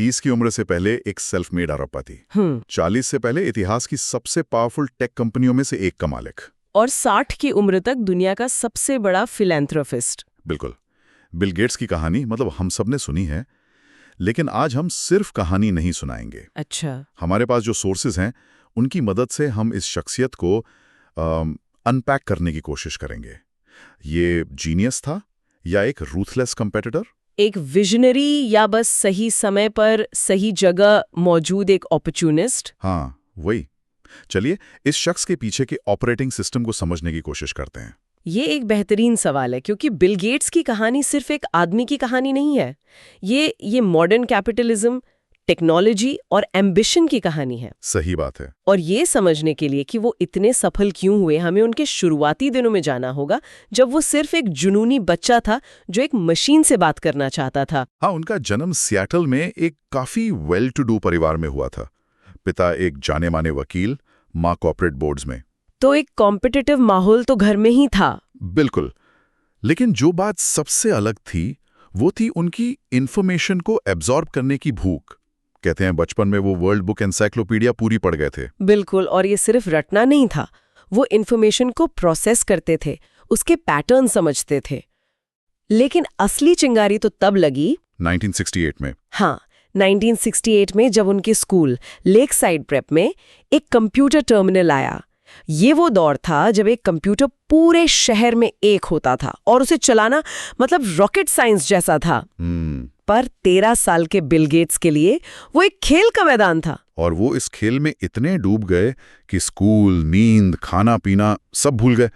30 की उम्र से पहले एक सेल्फ मेड अरबपति थी। 40 से पहले इतिहास की सबसे पावरफुल टेक कंपनियों में से एक का मालिक। और 60 की उम्र तक दुनिया का सबसे बड़ा फिलैंथ्रोपिस्ट। बिल्कुल। बिल गेट्स की कहानी मतलब हम सब ने सुनी है, लेकिन आज हम सिर्फ कहानी नहीं सुनाएंगे। अच्छा। हमारे पास जो सोर्सेज हैं उनकी मदद से हम इस शख्सियत को अनपैक करने की कोशिश करेंगे। ये जीनियस था या एक रूथलेस कंपेटिटर? एक विजनरी या बस सही समय पर सही जगह मौजूद एक अपॉर्चुनिस्ट? हाँ, वही। चलिए इस शख्स के पीछे के ऑपरेटिंग सिस्टम को समझने की कोशिश करते हैं। ये एक बेहतरीन सवाल है क्योंकि बिल गेट्स की कहानी सिर्फ एक आदमी की कहानी नहीं है। ये मॉडर्न कैपिटलिज्म, टेक्नोलॉजी और एम्बिशन की कहानी है। सही बात है। और ये समझने के लिए कि वो इतने सफल क्यों हुए, हमें उनके शुरुआती दिनों में जाना होगा, जब वो सिर्फ एक जुनूनी बच्चा था जो एक मशीन से बात करना चाहता था। हाँ, उनका जन्म सियाटल में एक काफी वेल टू डू परिवार में हुआ था। पिता एक जाने माने वकील, माँ कॉर्पोरेट बोर्ड्स में। तो एक कॉम्पिटिटिव माहौल तो घर में ही था। बिल्कुल। लेकिन जो बात सबसे अलग थी वो थी उनकी इंफॉर्मेशन को एब्जॉर्ब करने की भूख। कहते हैं बचपन में वो वर्ल्ड बुक एनसाइक्लोपीडिया पूरी पढ़ गए थे। बिल्कुल। और ये सिर्फ रटना नहीं था, वो इंफॉर्मेशन को प्रोसेस करते थे, उसके पैटर्न समझते थे। लेकिन असली चिंगारी तो तब लगी 1968 में। हाँ, 1968 में, जब उनके स्कूल लेक साइड प्रेप में एक कंप्यूटर टर्मिनल आया। ये वो दौर था जब एक कंप्यूटर पूरे शहर में एक होता था और उसे चलाना मतलब रॉकेट साइंस जैसा था। पर 13 साल के बिल गेट्स के लिए वो एक खेल का मैदान था। और वो इस खेल में इतने डूब गए कि स्कूल, नींद, खाना पीना सब भूल गए।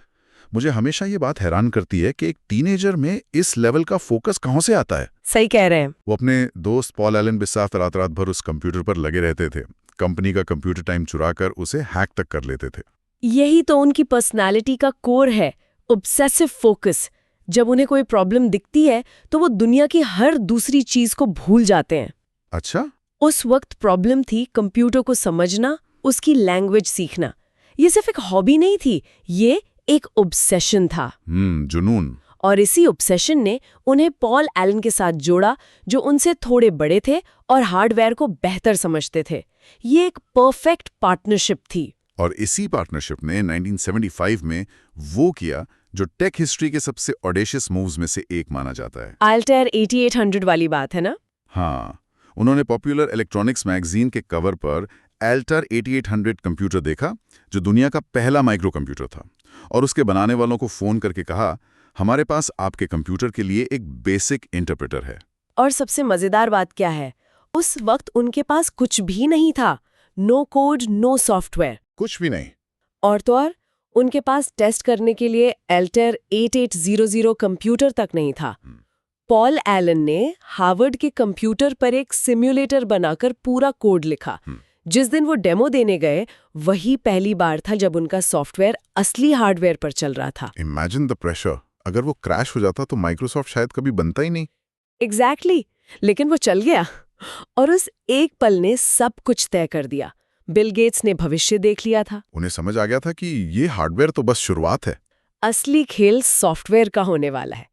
मुझे हमेशा ये बात हैरान करती है कि एक टीनेजर में इस लेवल का फोकस कहाँ से आता है। सही कह रहे हैं। वो अपने दोस्त पॉल एलन बिसाफ रात रात भर उस कंप्यूटर पर लगे रहते थे। कंपनी का कंप्यूटर टाइम चुराकर उसे हैक तक कर लेते थे। यही तो उनकी पर्सनालिटी का कोर है, ऑब्सेसिव फोकस। जब उन्हें कोई प्रॉब्लम दिखती है तो वो दुनिया की हर दूसरी चीज को भूल जाते हैं। अच्छा। उस वक्त प्रॉब्लम थी कंप्यूटर को समझना, उसकी लैंग्वेज सीखना। ये सिर्फ एक हॉबी नहीं थी, ये एक ऑब्सेशन था। जुनून। और इसी ऑब्सेशन ने उन्हें पॉल एलन के साथ जोड़ा, जो उनसे थोड़े बड़े थे और हार्डवेयर को बेहतर समझते थे। ये एक परफेक्ट पार्टनरशिप थी। और इसी पार्टनरशिप ने 1975 में वो किया जो टेक हिस्ट्री के सबसे ऑडेशियस मूव्स में से एक माना जाता है। अल्टेयर 8800 वाली बात है ना? हाँ, उन्होंने पॉपुलर इलेक्ट्रॉनिक्स मैगजीन के कवर पर अल्टेयर 8800 कंप्यूटर देखा, जो दुनिया का पहला माइक्रो कंप्यूटर था। और उसके बनाने वालों को फोन करके कहा, हमारे पास आपके कंप्यूटर के लिए एक बेसिक इंटरप्रेटर है। और सबसे मजेदार बात क्या है, उस वक्त उनके पास कुछ भी नहीं था। नो कोड, नो सॉफ्टवेयर, कुछ भी नहीं। और तो और उनके पास टेस्ट करने के लिए अल्टेयर 8800 कंप्यूटर तक नहीं था। पॉल एलन ने हार्वर्ड के कंप्यूटर पर एक सिम्युलेटर बनाकर पूरा कोड लिखा। जिस दिन वो डेमो देने गए, वही पहली बार था जब उनका सॉफ्टवेयर असली हार्डवेयर पर चल रहा था। Imagine the pressure. अगर वो क्रैश हो जाता तो माइक्रोसॉफ्ट शायद कभी बनता ही नहीं। एग्जैक्टली। लेकिन वो चल गया और उस एक पल ने सब कुछ तय कर दिया। बिल गेट्स ने भविष्य देख लिया था। उन्हें समझ आ गया था कि ये हार्डवेयर तो बस शुरुआत है, असली खेल सॉफ्टवेयर का होने वाला है।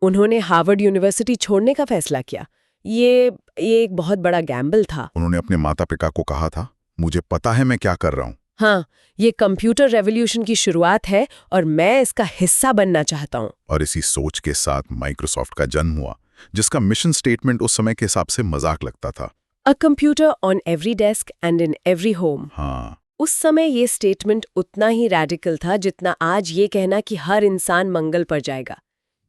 उन्होंने हार्वर्ड यूनिवर्सिटी छोड़ने का फैसला किया। ये एक बहुत बड़ा गैम्बल था। उन्होंने अपने माता पिता को कहा था, मुझे पता है मैं क्या कर रहा हूँ। हाँ, ये कंप्यूटर रेवोल्यूशन की शुरुआत है और मैं इसका हिस्सा बनना चाहता हूँ। और इसी सोच के साथ माइक्रोसॉफ्ट का जन्म हुआ, जिसका मिशन स्टेटमेंट उस समय के हिसाब से मजाक लगता था। A computer on every desk and in every home. हाँ। उस समय ये स्टेटमेंट उतना ही रैडिकल था जितना आज ये कहना कि हर इंसान मंगल पर जाएगा।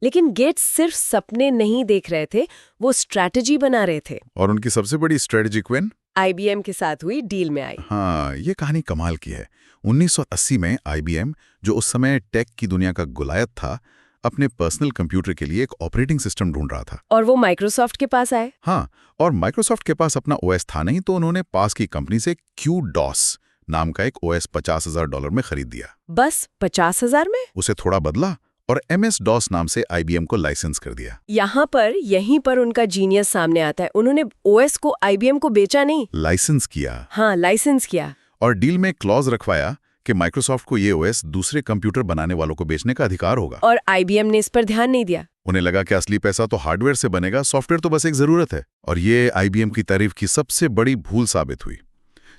लेकिन गेट्स सिर्फ सपने नहीं देख रहे थे, वो स्ट्रैटेजी बना रहे थे। और उनकी सबसे बड़ी स्ट्रेटेजिक विन IBM के साथ हुई डील में आई। हाँ, ये कहानी कमाल की है। 1980 में IBM, जो उस समय टेक की दुनिया का गुलायत था, अपने पर्सनल कंप्यूटर के लिए एक ऑपरेटिंग सिस्टम ढूंढ रहा था। और वो माइक्रोसॉफ्ट के पास आए। हाँ, और माइक्रोसॉफ्ट के पास अपना OS था नहीं, तो उन्होंने पास की कंपनी से QDOS नाम का एक OS $50,000 में खरीद दिया। बस 50,000 में? उसे थोड़ा बदला और MS-DOS नाम से IBM को लाइसेंस कर दिया। यहीं पर उनका जीनियस सामने आता है। उन्होंने OS को IBM को बेचा नहीं, लाइसेंस किया। हाँ, लाइसेंस किया। और डील में क्लॉज रखवाया कि माइक्रोसॉफ्ट को ये ओएस दूसरे कंप्यूटर बनाने वालों को बेचने का अधिकार होगा। और IBM ने इस पर ध्यान नहीं दिया। उन्हें लगा कि असली पैसा तो हार्डवेयर से बनेगा, सॉफ्टवेयर तो बस एक जरूरत है। और ये IBM की तारीफ की सबसे बड़ी भूल साबित हुई।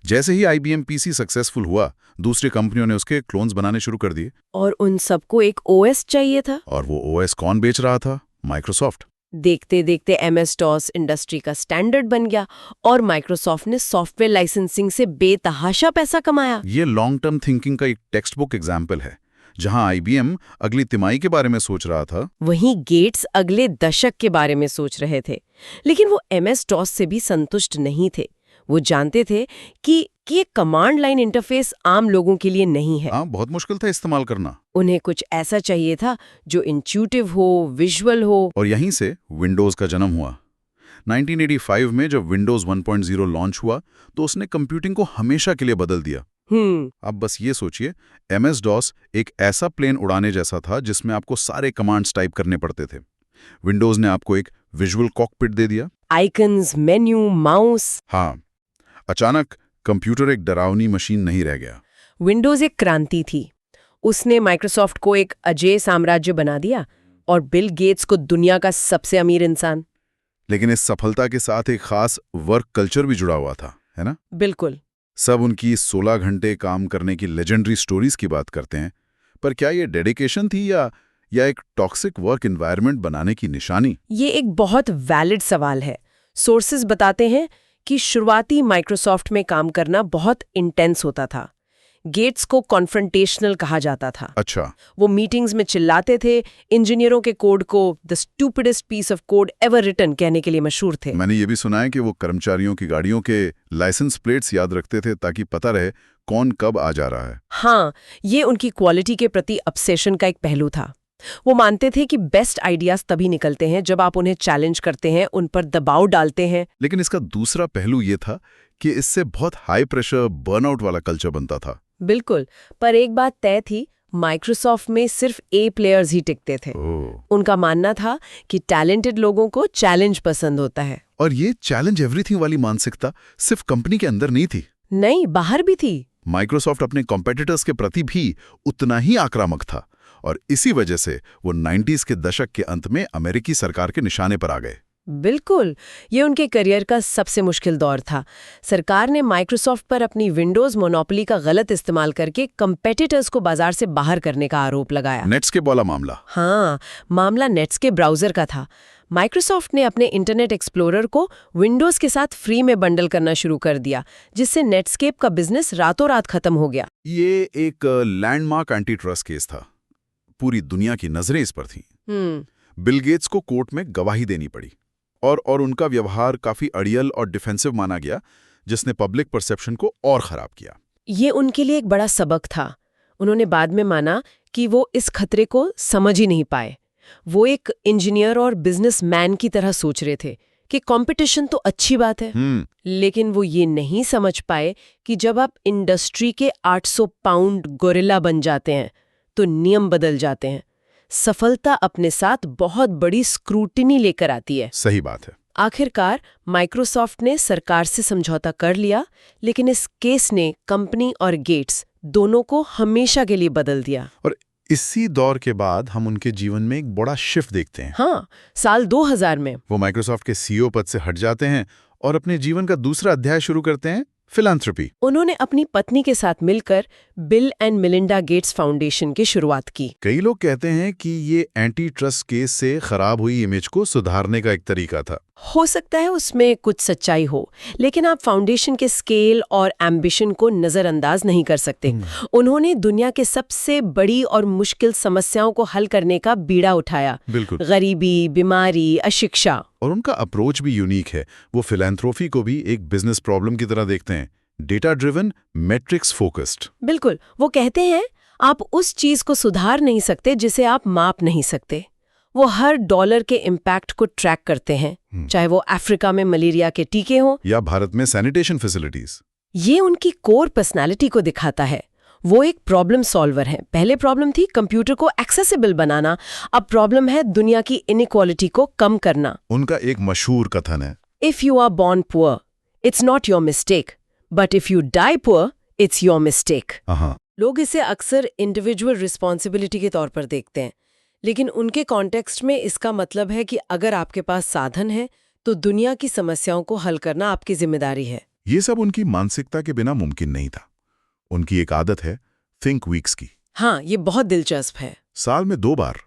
जैसे ही IBM PC सक्सेसफुल हुआ, दूसरी कंपनियों ने उसके क्लोन्स बनाने शुरू कर दिए। और उन सबको एक OS चाहिए था। और वो OS कौन बेच रहा था? माइक्रोसॉफ्ट। देखते देखते MS-DOS इंडस्ट्री का स्टैंडर्ड बन गया और माइक्रोसॉफ्ट ने सॉफ्टवेयर लाइसेंसिंग से बेतहाशा पैसा कमाया। ये लॉन्ग टर्म थिंकिंग का एक टेक्स्ट बुक एग्जाम्पल है। जहां IBM अगली तिमाही के बारे में सोच रहा था, वहीं गेट्स अगले दशक के बारे में सोच रहे थे। लेकिन वो MS-DOS से भी संतुष्ट नहीं थे। वो जानते थे कि ये कमांड लाइन इंटरफेस आम लोगों के लिए नहीं है। बहुत मुश्किल था इस्तेमाल करना। उन्हें कुछ ऐसा चाहिए था जो इंट्यूटिव हो, विजुअल हो। और यहीं से विंडोज का जन्म हुआ। 1985 में जब विंडोज 1.0 लॉन्च हुआ तो उसने कंप्यूटिंग को हमेशा के लिए बदल दिया। अब बस ये सोचिए, MS-DOS एक ऐसा प्लेन उड़ाने जैसा था जिसमें आपको सारे कमांड्स टाइप करने पड़ते थे। विंडोज ने आपको एक विजुअल कॉकपिट दे दिया। Icons, menu, mouse. हाँ, अचानक कंप्यूटर एक डरावनी मशीन नहीं रह गया। विंडोज एक क्रांति थी। उसने माइक्रोसॉफ्ट को एक अजेय साम्राज्य बना दिया और बिल गेट्स को दुनिया का सबसे अमीर इंसान। लेकिन इस सफलता के साथ एक खास वर्क कल्चर भी जुड़ा हुआ था, है ना? बिल्कुल। सब उनकी 16 घंटे काम करने की लेजेंडरी स्टोरीज की बात करते हैं, पर क्या ये डेडिकेशन थी या एक टॉक्सिक वर्क एनवायरनमेंट बनाने की निशानी? ये एक बहुत वैलिड सवाल है। सोर्सेज बताते हैं कि शुरुआती माइक्रोसॉफ्ट में काम करना बहुत इंटेंस होता था। गेट्स को कॉन्फ्रंटेशनल कहा जाता था। अच्छा। वो मीटिंग्स में चिल्लाते थे, इंजीनियरों के कोड को the stupidest piece of code ever written कहने के लिए मशहूर थे। मैंने ये भी सुना है कि वो कर्मचारियों की गाड़ियों के लाइसेंस प्लेट्स याद रखते थे ताकि पता रहे कौन कब आ जा रहा है। हाँ, ये उनकी क्वालिटी के प्रति ऑब्सेशन का एक पहलू था। वो मानते थे कि बेस्ट आइडियाज तभी निकलते हैं जब आप उन्हें चैलेंज करते हैं, उन पर दबाव डालते हैं। लेकिन इसका दूसरा पहलू ये था कि इससे बहुत हाई प्रेशर बर्नआउट वाला कल्चर बनता था। बिल्कुल, पर एक बात तय थी, माइक्रोसॉफ्ट में सिर्फ ए प्लेयर्स ही टिकते थे। उनका मानना था कि टैलेंटेड लोगों को चैलेंज पसंद होता है। और ये चैलेंज एवरीथिंग वाली मानसिकता सिर्फ कंपनी के अंदर नहीं थी। नहीं, बाहर भी थी। माइक्रोसॉफ्ट अपने कॉम्पिटिटर्स के प्रति भी उतना ही आक्रामक था और इसी वजह से वो 90s के दशक के अंत में अमेरिकी सरकार के निशाने पर आ गए। बिल्कुल, ये उनके करियर का सबसे मुश्किल दौर था। सरकार ने माइक्रोसॉफ्ट पर अपनी विंडोज मोनोपोली का गलत इस्तेमाल करके कंपेटिटर्स को बाजार से बाहर करने का आरोप लगाया। नेट्सकेप वाला मामला? हाँ, मामला नेट्सकेप ब्राउजर का था। माइक्रोसॉफ्ट ने अपने इंटरनेट एक्सप्लोरर को विंडोज के साथ फ्री में बंडल करना शुरू कर दिया, जिससे नेट्सकेप का बिजनेस रातों रात खत्म हो गया। ये एक लैंडमार्क एंटी ट्रस्ट केस था। पूरी दुनिया की नजरें इस पर थीं। बिल गेट्स को कोर्ट में गवाही देनी पड़ी और उनका व्यवहार काफी अड़ियल और डिफेंसिव माना गया, जिसने पब्लिक परसेप्शन को और खराब किया। ये उनके लिए एक बड़ा सबक था। उन्होंने बाद में माना कि वो इस खतरे को समझ ही नहीं पाए। वो एक इंजीनियर और बिजनेसमैन की तरह सोच रहे थे कि कंपटीशन तो अच्छी बात है, लेकिन वो ये नहीं समझ पाए कि जब आप इंडस्ट्री के 800 पाउंड गोरिल्ला बन जाते हैं तो नियम बदल जाते हैं। सफलता अपने साथ बहुत बड़ी स्क्रूटिनी लेकर आती है। सही बात है। आखिरकार माइक्रोसॉफ्ट ने सरकार से समझौता कर लिया, लेकिन इस केस ने कंपनी और गेट्स दोनों को हमेशा के लिए बदल दिया। और इसी दौर के बाद हम उनके जीवन में एक बड़ा शिफ्ट देखते हैं। हाँ, साल 2000 में वो माइक्रोसॉफ्ट के CEO पद से हट जाते हैं और अपने जीवन का दूसरा अध्याय शुरू करते हैं, फिलैंथ्रोपी। उन्होंने अपनी पत्नी के साथ मिलकर bill and Melinda Gates foundation की शुरुआत की। कई लोग कहते हैं कि ये एंटी ट्रस्ट केस से खराब हुई इमेज को सुधारने का एक तरीका था। हो सकता है उसमें कुछ सच्चाई हो, लेकिन आप फाउंडेशन के स्केल और एम्बिशन को नजरअंदाज नहीं कर सकते। उन्होंने दुनिया के सबसे बड़ी और मुश्किल समस्याओं को हल करने का बीड़ा उठाया। बिल्कुल। गरीबी, बीमारी, अशिक्षा। और उनका अप्रोच भी यूनिक है। वो फिलैंथ्रोपी को भी एक बिजनेस प्रॉब्लम की तरह देखते हैं, डेटा ड्रिवन, मैट्रिक्स फोकस्ड। बिल्कुल, वो कहते हैं आप उस चीज को सुधार नहीं सकते जिसे आप माप नहीं सकते। वो हर डॉलर के इम्पैक्ट को ट्रैक करते हैं, चाहे वो अफ्रीका में मलेरिया के टीके हों या भारत में सैनिटेशन फैसिलिटीज। ये उनकी कोर पर्सनालिटी को दिखाता है। वो एक प्रॉब्लम सॉल्वर हैं। पहले प्रॉब्लम थी कंप्यूटर को एक्सेसिबल बनाना, अब प्रॉब्लम है दुनिया की इनइक्वालिटी को कम करना। उनका एक मशहूर कथन है, if you are born poor, it's not your mistake, but if you die poor, it's your mistake. लोग इसे अक्सर इंडिविजुअल रिस्पॉन्सिबिलिटी के तौर पर देखते हैं, लेकिन उनके कॉन्टेक्स्ट में इसका मतलब है कि अगर आपके पास साधन है तो दुनिया की समस्याओं को हल करना आपकी जिम्मेदारी है। ये सब उनकी मानसिकता के बिना मुमकिन नहीं था। उनकी एक आदत है थिंक वीक्स की। हाँ, ये बहुत दिलचस्प है। साल में 2 बार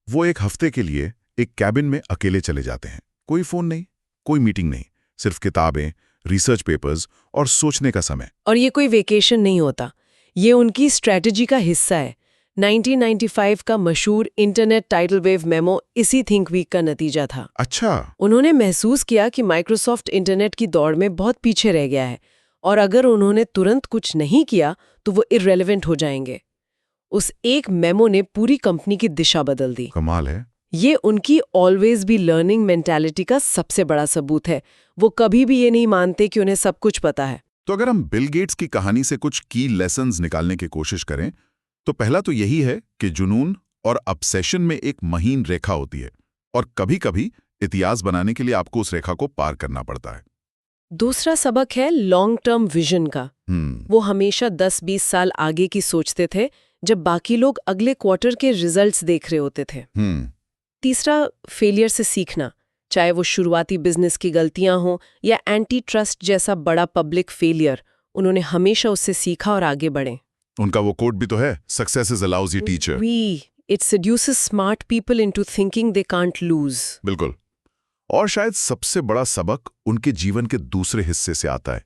वो एक हफ्ते के लिए एक कैबिन में अकेले चले जाते हैं। कोई फोन नहीं, कोई मीटिंग नहीं, सिर्फ किताबें, रिसर्च पेपर्स और सोचने का समय। और ये कोई वेकेशन नहीं होता, ये उनकी स्ट्रैटेजी का हिस्सा है। 1995 का मशहूर इंटरनेट टाइडल वेव मेमो इसी थिंक वीक का नतीजा था। अच्छा। उन्होंने महसूस किया कि माइक्रोसॉफ्ट इंटरनेट की दौड़ में बहुत पीछे रह गया है और अगर उन्होंने तुरंत कुछ नहीं किया तो वो इररेलेवेंट हो जाएंगे। उस एक मेमो ने पूरी कंपनी की दिशा बदल दी। कमाल है। ये उनकी ऑलवेज बी लर्निंग मेंटालिटी का सबसे बड़ा सबूत है। वो कभी भी ये नहीं मानते कि उन्हें सब कुछ पता है। तो अगर हम बिल गेट्स की कहानी से कुछ की लेसन्स निकालने की कोशिश करें तो पहला तो यही है कि जुनून और ऑब्सेशन में एक महीन रेखा होती है और कभी-कभी इतिहास बनाने के लिए आपको उस रेखा को पार करना पड़ता है। दूसरा सबक है लॉन्ग टर्म विजन का। वो हमेशा 10-20 साल आगे की सोचते थे जब बाकी लोग अगले क्वार्टर के रिजल्ट्स देख रहे होते थे। तीसरा, फेलियर से सीखना, चाहे वो शुरुआती बिजनेस की गलतियां हों या एंटी ट्रस्ट जैसा बड़ा पब्लिक फेलियर, उन्होंने हमेशा उससे सीखा और आगे बढ़े। उनका वो कोट भी तो है, success is a lousy teacher. It seduces smart people into thinking they can't lose. बिल्कुल। और शायद सबसे बड़ा सबक उनके जीवन के दूसरे हिस्से से आता है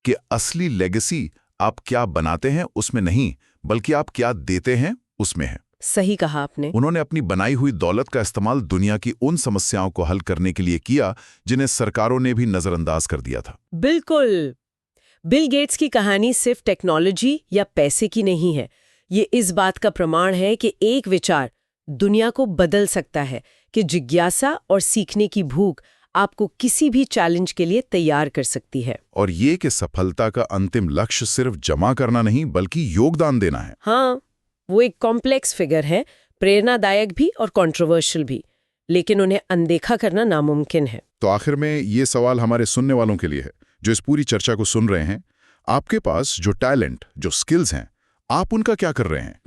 कि असली लेगेसी आप क्या बनाते हैं उसमें नहीं, बल्कि आप क्या देते हैं उसमें है। सही कहा आपने। उन्होंने अपनी बनाई हुई दौलत का इस्तेमाल दुनिया की उन समस्याओं को हल करने के लिए किया जिन्हें सरकारों ने भी नजरअंदाज कर दिया था। बिल्कुल। बिल गेट्स की कहानी सिर्फ टेक्नोलॉजी या पैसे की नहीं है। ये इस बात का प्रमाण है कि एक विचार दुनिया को बदल सकता है, कि जिज्ञासा और सीखने की भूख आपको किसी भी चैलेंज के लिए तैयार कर सकती है। और ये कि सफलता का अंतिम लक्ष्य सिर्फ जमा करना नहीं बल्कि योगदान देना है। हाँ, वो एक कॉम्प्लेक्स फिगर है, प्रेरणादायक भी और कंट्रोवर्शियल भी, लेकिन उन्हें अनदेखा करना नामुमकिन है। तो आखिर में ये सवाल हमारे सुनने वालों के लिए है जो इस पूरी चर्चा को सुन रहे हैं। आपके पास जो टैलेंट, जो स्किल्स हैं, आप उनका क्या कर रहे हैं?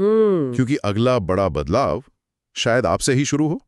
क्योंकि अगला बड़ा बदलाव शायद आपसे ही शुरू हो।